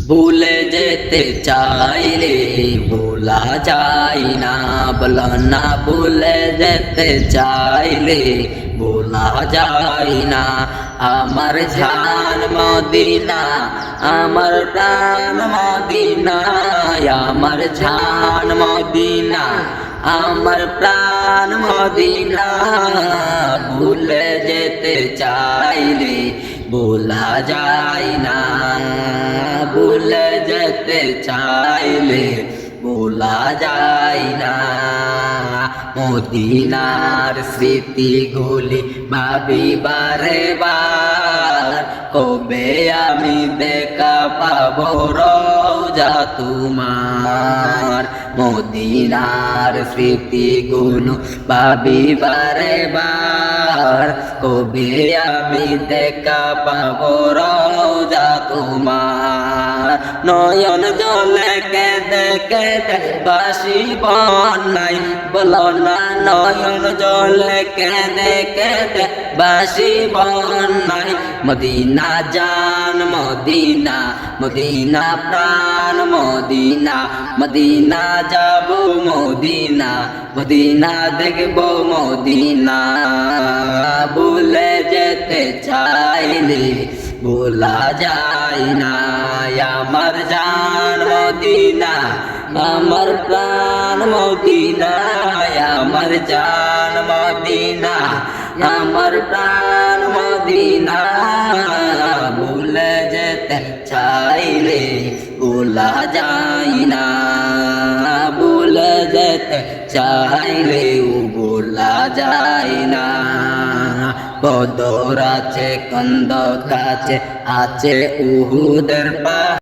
ভুলে যেতে চাইলে ভোলা যায় না, বলো না ভুলে যেতে চাইলে ভোলা যায় না। আমার জান মদিনা, আমার প্রাণ মদিনা, আমার জান মদিনা, আমার প্রাণ মদিনা। ভুলে যেতে চাইলে ভোলা যায় না, ভুলে যেতে চাইলে ভোলা যায় না। মদিনার স্মৃতিগুলি ভাবি বারে বার, কবে আমি দেখা পাবো রওজা তোমার। মদিনার স্মৃতিগুলো ভাবি বারে বার, কবে আমি দেখা পাবো রওজা তোমার। নয়ন জলে কেঁদে কেঁদে বাসি বন্যাই, বলো না নয়ন জলে কেঁদে কেঁদে বাসি বন্যাই। মদিনা জান মদিনা, মদিনা প্রাণ মদিনা, মদিনা যাব মদিনা, মদিনা দেখব মদিনা। ভুলে যেতে চাইলে ভোলা যায় না, আমার জান মদিনা, আমার প্রাণ মদিনা, আমার জান মদিনা, আমার প্রাণ মদিনা। ভুলে যেতে চাইলে ভোলা যায় না, ভুলে যেতে চাইলেও ভোলা যায় না। বদর আছে কন্দক আছে, আছে উহুদের পাহাড়,